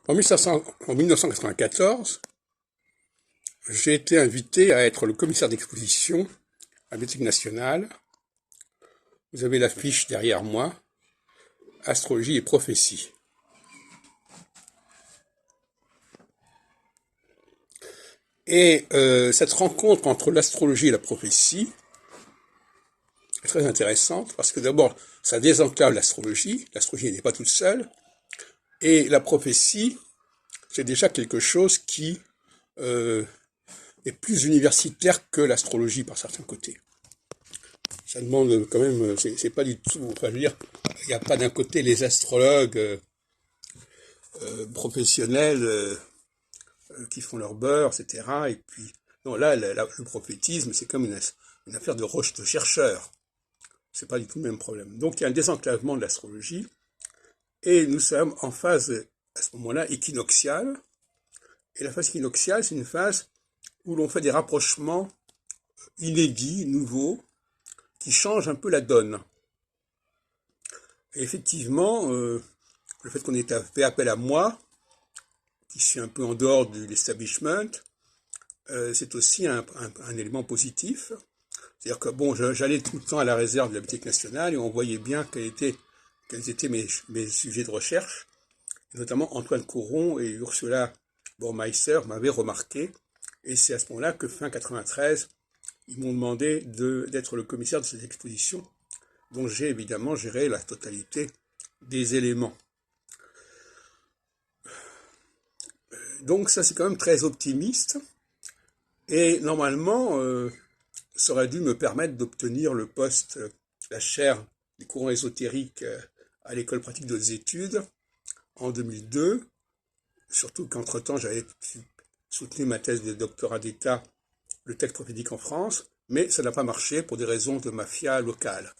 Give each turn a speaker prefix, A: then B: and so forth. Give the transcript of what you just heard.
A: En 1994, j'ai été invité à être le commissaire d'exposition à la Bibliothèque nationale. Vous avez l'affiche derrière moi, Astrologie et prophétie. Et cette rencontre entre l'astrologie et la prophétie est très intéressante parce que d'abord, ça désenclave l'astrologie. L'astrologie n'est pas toute seule. Et la prophétie, c'est déjà quelque chose qui est plus universitaire que l'astrologie par certains côtés. Ça demande quand même, c'est pas du tout, enfin je veux dire, il n'y a pas d'un côté les astrologues professionnels qui font leur beurre, etc. Et puis, non, là, le prophétisme, c'est comme une affaire de chercheurs. C'est pas du tout le même problème. Donc, il y a un désenclavement de l'astrologie, et nous sommes en phase, à ce moment-là, équinoxiale. Et la phase équinoxiale, c'est une phase où l'on fait des rapprochements inédits, nouveaux, qui changent un peu la donne. Et effectivement, le fait qu'on ait fait appel à moi, qui suis un peu en dehors de l'establishment, c'est aussi un élément positif. C'est-à-dire que bon, j'allais tout le temps à la réserve de la Bibliothèque nationale et on voyait bien quels étaient mes sujets de recherche. Et notamment Antoine Couron et Ursula Baumeister m'avaient remarqué. Et c'est à ce moment-là que fin 93, ils m'ont demandé d'être le commissaire de cette exposition, dont j'ai évidemment géré la totalité des éléments. Donc ça, c'est quand même très optimiste. Et normalement, ça aurait dû me permettre d'obtenir le poste, la chaire des courants ésotériques à l'école pratique de hautes études en 2002. Surtout qu'entre-temps, j'avais soutenu ma thèse de doctorat d'État, le texte prophétique en France, mais ça n'a pas marché pour des raisons de mafia locale.